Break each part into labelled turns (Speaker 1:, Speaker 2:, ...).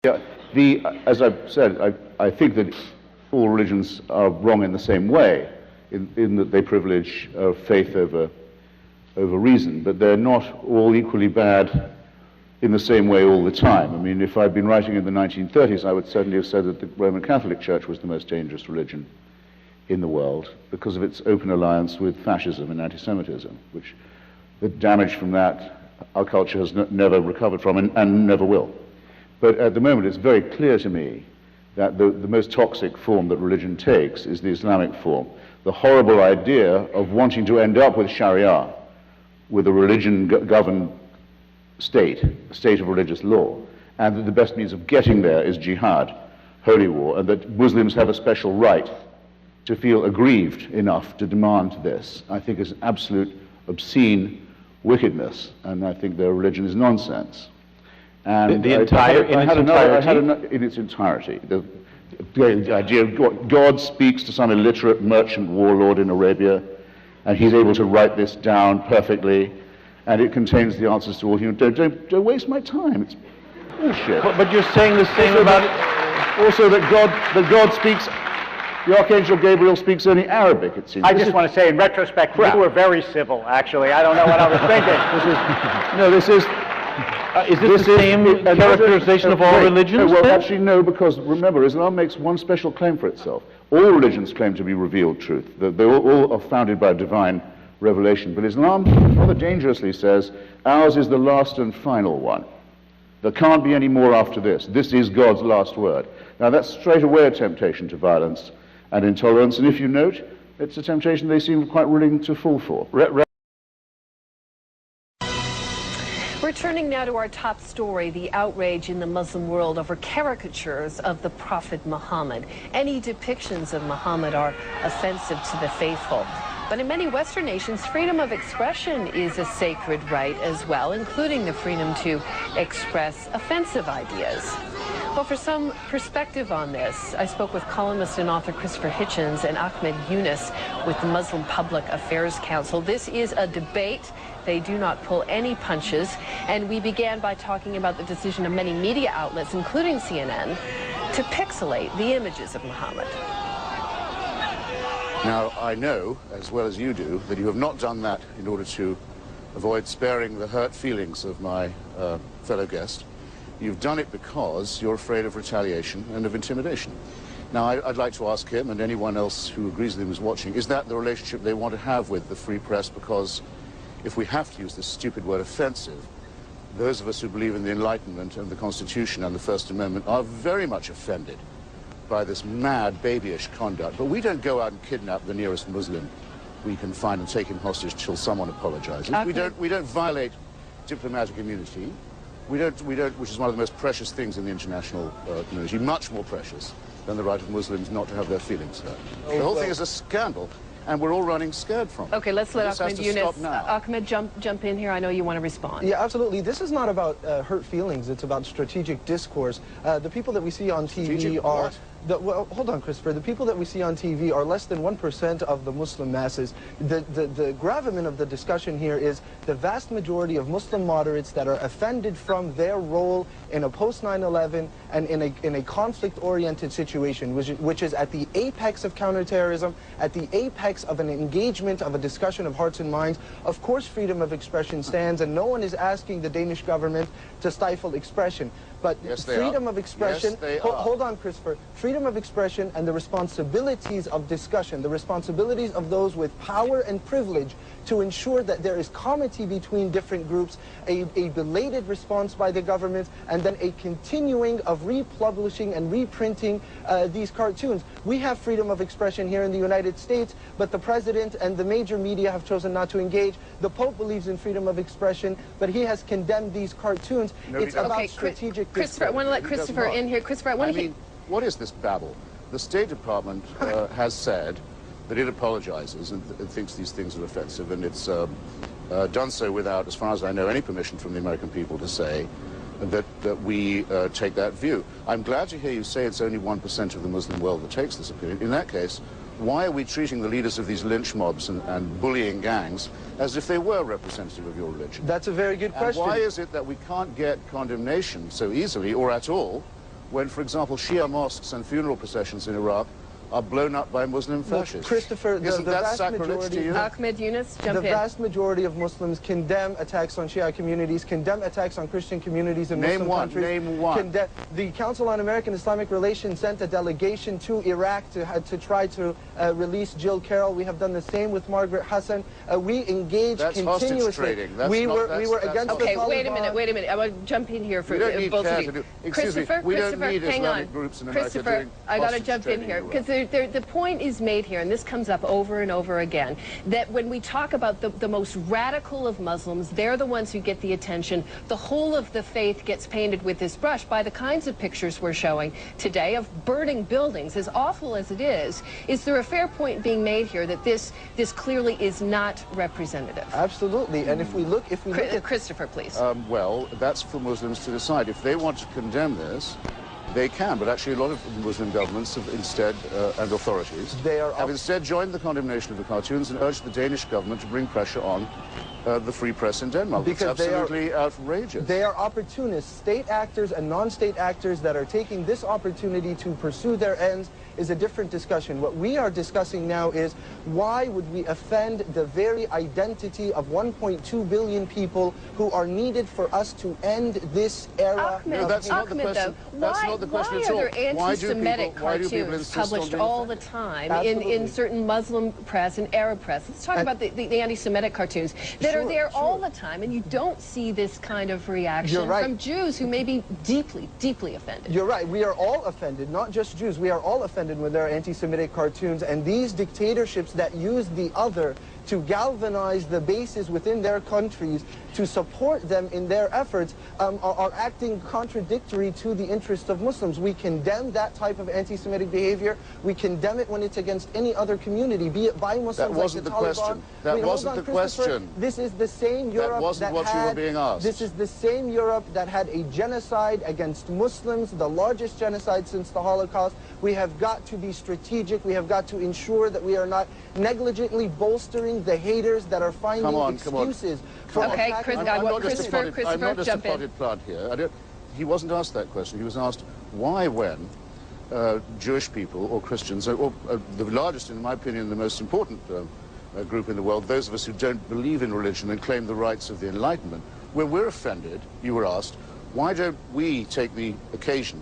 Speaker 1: Yeah, as I've said, I think that all religions are wrong in the same way, in that they privilege faith over reason, but they're not all equally bad in the same way all the time. I mean, if I'd been writing in the 1930s, I would certainly have said that the Roman Catholic Church was the most dangerous religion in the world because of its open alliance with fascism and anti-Semitism, which the damage from that our culture has never recovered from and never will. But at the moment, it's very clear to me that the most toxic form that religion takes is the Islamic form. The horrible idea of wanting to end up with Sharia, with a religion-governed state, a state of religious law, and that the best means of getting there is jihad, holy war, and that Muslims have a special right to feel aggrieved enough to demand this, I think is absolute obscene wickedness, and I think their religion is nonsense. And
Speaker 2: in its
Speaker 1: entirety. The idea of God speaks to some illiterate merchant warlord in Arabia, and he's able to write this down perfectly, and it contains the answers to all human. Don't waste my time. It's bullshit.
Speaker 2: But you're saying the same about it.
Speaker 1: Also, that God speaks. The Archangel Gabriel speaks only Arabic, it seems.
Speaker 3: I just want to say, in retrospect, you were very civil, actually. I don't know what I was thinking.
Speaker 2: Is this the same characterization of all religions?
Speaker 1: Well, actually, no, because remember, Islam makes one special claim for itself. All religions claim to be revealed truth. They all are founded by divine revelation. But Islam rather dangerously says, ours is the last and final one. There can't be any more after this. This is God's last word. Now, that's straight away a temptation to violence and intolerance. And if you note, it's a temptation they seem quite willing to fall for.
Speaker 4: Returning now to our top story, the outrage in the Muslim world over caricatures of the Prophet Muhammad. Any depictions of Muhammad are offensive to the faithful. But in many Western nations, freedom of expression is a sacred right as well, including the freedom to express offensive ideas. Well, for some perspective on this, I spoke with columnist and author Christopher Hitchens and Ahmed Yunus with the Muslim Public Affairs Council. This is a debate. They do not pull any punches. And we began by talking about the decision of many media outlets, including CNN, to pixelate the images of Muhammad.
Speaker 5: Now, I know, as well as you do, that you have not done that in order to avoid sparing the hurt feelings of my fellow guest. You've done it because you're afraid of retaliation and of intimidation. Now, I'd like to ask him and anyone else who agrees with him is watching, is that the relationship they want to have with the free press? Because if we have to use this stupid word offensive, those of us who believe in the Enlightenment and the Constitution and the First Amendment are very much offended by this mad, babyish conduct. But we don't go out and kidnap the nearest Muslim we can find and take him hostage till someone apologizes. Okay. We don't violate diplomatic immunity. We don't, which is one of the most precious things in the international community, much more precious than the right of Muslims not to have their feelings hurt. The whole thing is a scandal, and we're all running scared from it.
Speaker 4: Okay, let's let Ahmed Yunus. Ahmed, jump in here. I know you want to respond.
Speaker 6: Yeah, absolutely. This is not about hurt feelings. It's about strategic discourse. The people that we see on TV are... well, hold on, Christopher. The people that we see on TV are less than 1% of the Muslim masses. The gravamen of the discussion here is the vast majority of Muslim moderates that are offended from their role in a post-9/11 and in a conflict-oriented situation, which is at the apex of counterterrorism, at the apex of an engagement of a discussion of hearts and minds. Of course, freedom of expression stands, and no one is asking the Danish government to stifle expression. But
Speaker 5: yes,
Speaker 6: freedom of expression,
Speaker 5: yes,
Speaker 6: hold on, Christopher, freedom of expression and the responsibilities of discussion, the responsibilities of those with power and privilege to ensure that there is comity between different groups, a belated response by the government, and then a continuing of republishing and reprinting these cartoons. We have freedom of expression here in the United States, but the president and the major media have chosen not to engage. The Pope believes in freedom of expression, but he has condemned these cartoons.
Speaker 5: No,
Speaker 6: it's about strategic...
Speaker 4: Christopher, I want to let Christopher in here. Christopher,
Speaker 5: I mean, what is this babble? The State Department has said that it apologizes and thinks these things are offensive, and it's done so without, as far as I know, any permission from the American people to say that we take that view. I'm glad to hear you say it's only 1% of the Muslim world that takes this opinion. In that case, why are we treating the leaders of these lynch mobs and bullying gangs as if they were representative of your religion?
Speaker 6: That's a very good question.
Speaker 5: And why is it that we can't get condemnation so easily, or at all, when, for example, Shia mosques and funeral processions in Iraq are blown up by Muslim fascists?
Speaker 6: Christopher,
Speaker 5: Isn't that
Speaker 6: vast
Speaker 5: sacrilege
Speaker 6: majority,
Speaker 5: to you?
Speaker 4: Ahmed Yunus, jump in.
Speaker 6: The vast majority of Muslims condemn attacks on Shia communities, condemn attacks on Christian communities in Muslim countries.
Speaker 5: Name one.
Speaker 6: The Council on American-Islamic Relations sent a delegation to Iraq to try to release Jill Carroll. We have done the same with Margaret Hassan. We engage continuously.
Speaker 5: Hostage trading.
Speaker 6: We were against the Taliban.
Speaker 4: Okay, wait a minute. I want to jump in here for both of you. Christopher,
Speaker 5: hang on. Groups in America
Speaker 4: Christopher, I got to jump in here because the point is made here, and this comes up over and over again, that when we talk about the most radical of Muslims, they're the ones who get the attention. The whole of the faith gets painted with this brush by the kinds of pictures we're showing today of burning buildings. As awful as it is there a fair point being made here that this clearly is not representative?
Speaker 6: Absolutely, and if we look at
Speaker 4: Christopher, please.
Speaker 5: Well, that's for Muslims to decide. If they want to condemn this, they can, but actually a lot of Muslim governments have instead, and authorities, have instead joined the condemnation of the cartoons and urged the Danish government to bring pressure on the free press in Denmark. Because it's absolutely outrageous.
Speaker 6: They are opportunists, state actors and non-state actors that are taking this opportunity to pursue their ends is a different discussion. What we are discussing now is why would we offend the very identity of 1.2 billion people who are needed for us to end this era?
Speaker 5: No, that's not the question. That's not the question at all.
Speaker 4: Why are there anti-Semitic cartoons published all the time in certain Muslim press and Arab press? Let's talk about the anti-Semitic cartoons that are there all the time, and you don't see this kind of reaction from Jews who may be deeply, deeply offended.
Speaker 6: You're right. We are all offended, not just Jews. We are all offended when there are anti-Semitic cartoons, and these dictatorships that use the other to galvanize the bases within their countries to support them in their efforts are acting contradictory to the interests of Muslims. We condemn that type of anti-Semitic behavior. We condemn it when it's against any other community, be it by Muslims
Speaker 5: that wasn't
Speaker 6: like the Taliban.
Speaker 5: Question. That wasn't the question.
Speaker 6: This is the same Europe
Speaker 5: that wasn't what you were being asked.
Speaker 6: This is the same Europe that had a genocide against Muslims, the largest genocide since the Holocaust. We have got to be strategic. We have got to ensure that we are not negligently bolstering the haters that are finding excuses for attacking.
Speaker 5: I'm not just a potted plant here. He wasn't asked that question. He was asked why, when Jewish people or Christians, or the largest, in my opinion, the most important group in the world, those of us who don't believe in religion and claim the rights of the Enlightenment, when we're offended, you were asked, why don't we take the occasion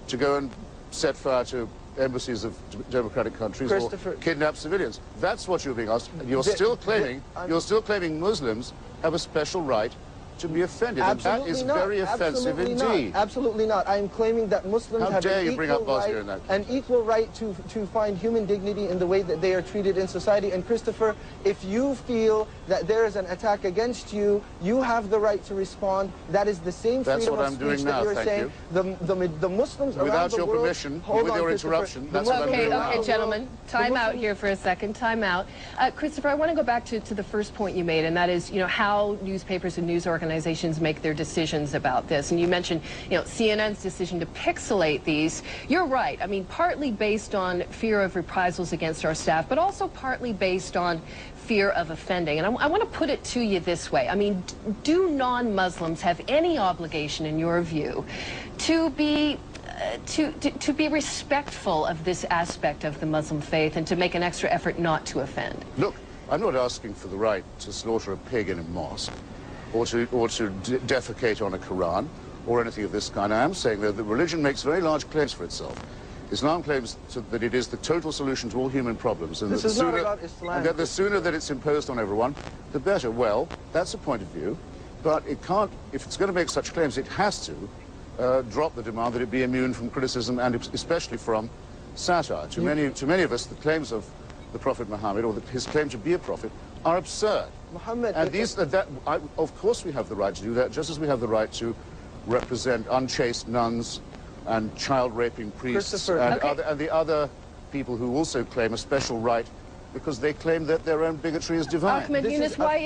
Speaker 5: to go and set fire to embassies of democratic countries or kidnap civilians? That's what you're being asked. And you're still claiming Muslims have a special right to be offended. And that is very offensive indeed.
Speaker 6: Absolutely not. I am claiming that Muslims have an equal right to find human dignity in the way that they are treated in society. And Christopher, if you feel that there is an attack against you, you have the right to respond. That is the same freedom of speech that you're saying. The Muslims around the world...
Speaker 5: Without your permission, with your interruption, that's what I'm doing now.
Speaker 4: Okay, gentlemen, time out here for a second. Time out. Christopher, I want to go back to the first point you made, and that is, how newspapers and news organizations make their decisions about this. And you mentioned, CNN's decision to pixelate these. You're right. I mean, partly based on fear of reprisals against our staff, but also partly based on fear of offending. And I want to put it to you this way. I mean, do non-Muslims have any obligation, in your view, to be respectful of this aspect of the Muslim faith and to make an extra effort not to offend?
Speaker 5: Look, I'm not asking for the right to slaughter a pig in a mosque or to defecate on a Quran or anything of this kind. I am saying that religion makes very large claims for itself. Islam claims that it is the total solution to all human problems, and
Speaker 6: this is not about Islam.
Speaker 5: And that the sooner that it's imposed on everyone, the better. Well, that's a point of view, but it can't. If it's going to make such claims, it has to drop the demand that it be immune from criticism and especially from satire. To many of us, the claims of the Prophet Muhammad, or his claim to be a prophet, are absurd.
Speaker 6: Muhammad,
Speaker 5: and of course we have the right to do that, just as we have the right to represent unchaste nuns and child-raping priests and the other people who also claim a special right because they claim that their own bigotry is divine.
Speaker 4: Ahmed Yunus, why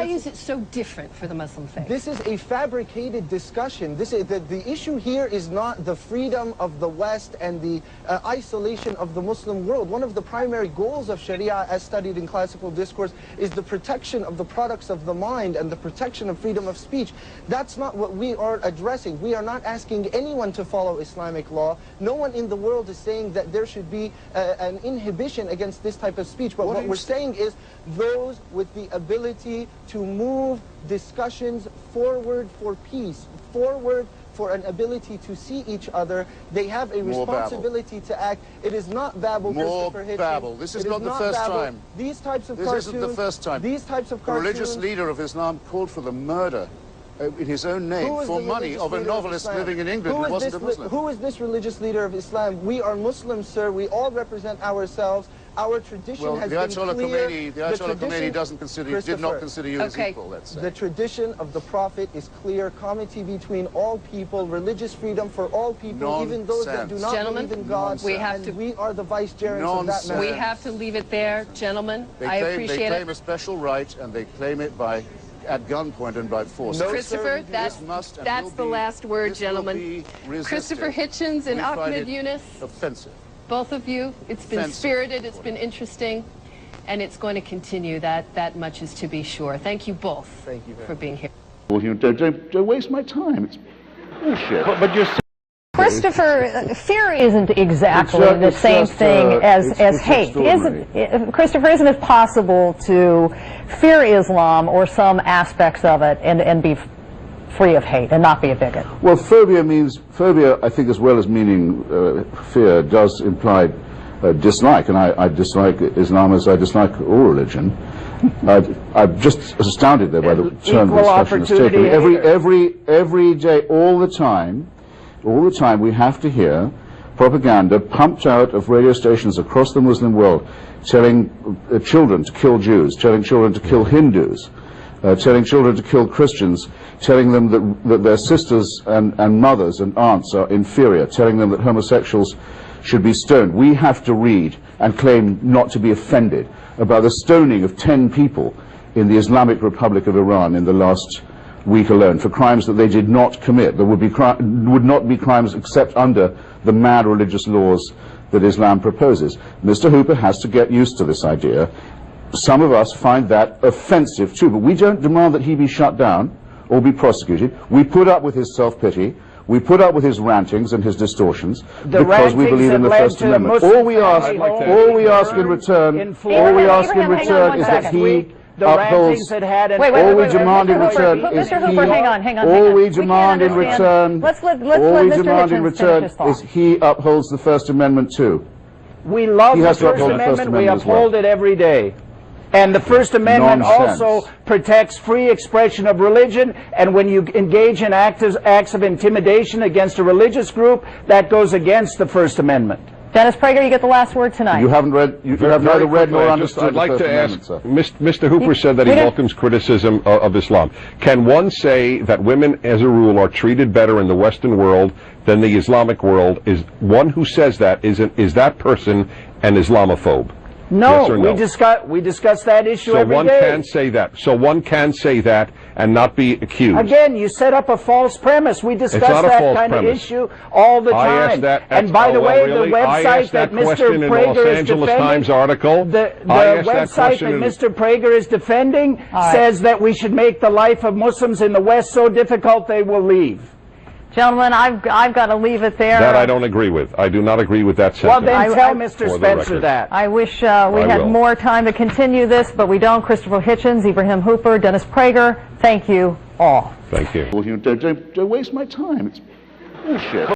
Speaker 4: is it so different for the Muslim faith?
Speaker 6: This is a fabricated discussion. The issue here is not the freedom of the West and the isolation of the Muslim world. One of the primary goals of Sharia, as studied in classical discourse, is the protection of the products of the mind and the protection of freedom of speech. That's not what we are addressing. We are not asking anyone to follow Islamic law. No one in the world is saying that there should be an inhibition against this type of speech. But what we're saying is those with the ability to move discussions forward for peace, forward for an ability to see each other, they have a responsibility to act. It is not babble, Christopher Hitchens.
Speaker 5: Babble. This is not the first time.
Speaker 6: These types of cartoons.
Speaker 5: This isn't the first time.
Speaker 6: These types of
Speaker 5: The
Speaker 6: cartoons.
Speaker 5: religious leader of Islam called for the murder in his own name for money of a novelist living in England who wasn't a Muslim.
Speaker 6: Who is this religious leader of Islam? We are Muslims, sir. We all represent ourselves. Our tradition has been clear.
Speaker 5: The Ayatollah Khomeini did not consider you as equal, let's say.
Speaker 6: The tradition of the Prophet is clear. Comity between all people, religious freedom for all people, even those that do not believe in God.
Speaker 4: We
Speaker 6: are the vicegerents of that man.
Speaker 4: We have to leave it there, gentlemen. I appreciate it.
Speaker 5: They claim a special right, and they claim it at gunpoint and by force.
Speaker 4: No, Christopher, that's the last word, gentlemen. Christopher Hitchens and Ahmed Yunus.
Speaker 5: Offensive.
Speaker 4: Both of you, it's been spirited, it's been interesting, and it's going to continue. That much is to be sure. Thank you both for being here.
Speaker 1: Well, don't waste my time. It's bullshit.
Speaker 2: But you're...
Speaker 7: Christopher, fear isn't exactly the same thing as hate. Christopher, isn't it possible to fear Islam or some aspects of it and be free of hate and not be a bigot?
Speaker 1: Well, phobia, I think, as well as meaning fear, does imply dislike, and I dislike Islam as I dislike all religion. I'm just astounded there by the turn the discussion has taken. Every day, all the time, we have to hear propaganda pumped out of radio stations across the Muslim world, telling children to kill Jews, telling children to kill Hindus, telling children to kill Christians, telling them that their sisters and mothers and aunts are inferior, telling them that homosexuals should be stoned. We have to read and claim not to be offended about the stoning of 10 people in the Islamic Republic of Iran in the last week alone for crimes that they did not commit. There would not be crimes except under the mad religious laws that Islam proposes. Mr. Hooper has to get used to this idea. Some of us find that offensive too, but we don't demand that he be shut down or be prosecuted. We put up with his self-pity. We put up with his rantings and his distortions because we believe in the First Amendment. All we ask in return is that he upholds. All we demand in return is he upholds the First Amendment too.
Speaker 8: We love the First Amendment. We uphold it every day. And the First Amendment also protects free expression of religion, and when you engage in acts of intimidation against a religious group, that goes against the First Amendment.
Speaker 7: Dennis Prager, you get the last word tonight.
Speaker 1: You haven't read, you have neither read nor understood.
Speaker 9: I'd like to ask, Mr. Hooper said that he welcomes criticism of Islam. Can one say that women, as a rule, are treated better in the Western world than the Islamic world? Is one who says that, is that person an Islamophobe?
Speaker 8: No, yes no? we discuss that issue every day.
Speaker 9: So one can say that. So one can say that and not be accused.
Speaker 8: Again, you set up a false premise. We discuss that kind of issue all the time.
Speaker 9: I asked that.
Speaker 8: And by the way, the website that Mr. Prager is defending, the website that Mr. Prager is defending says that we should make the life of Muslims in the West so difficult they will leave.
Speaker 7: Gentlemen, I've got to leave it there.
Speaker 9: That I don't agree with. I do not agree with that sentence.
Speaker 8: Well, then tell Mr. Spencer that.
Speaker 7: I wish we had more time to continue this, but we don't. Christopher Hitchens, Ibrahim Hooper, Dennis Prager, thank you all.
Speaker 9: Thank you.
Speaker 1: Well, don't waste my time. It's bullshit.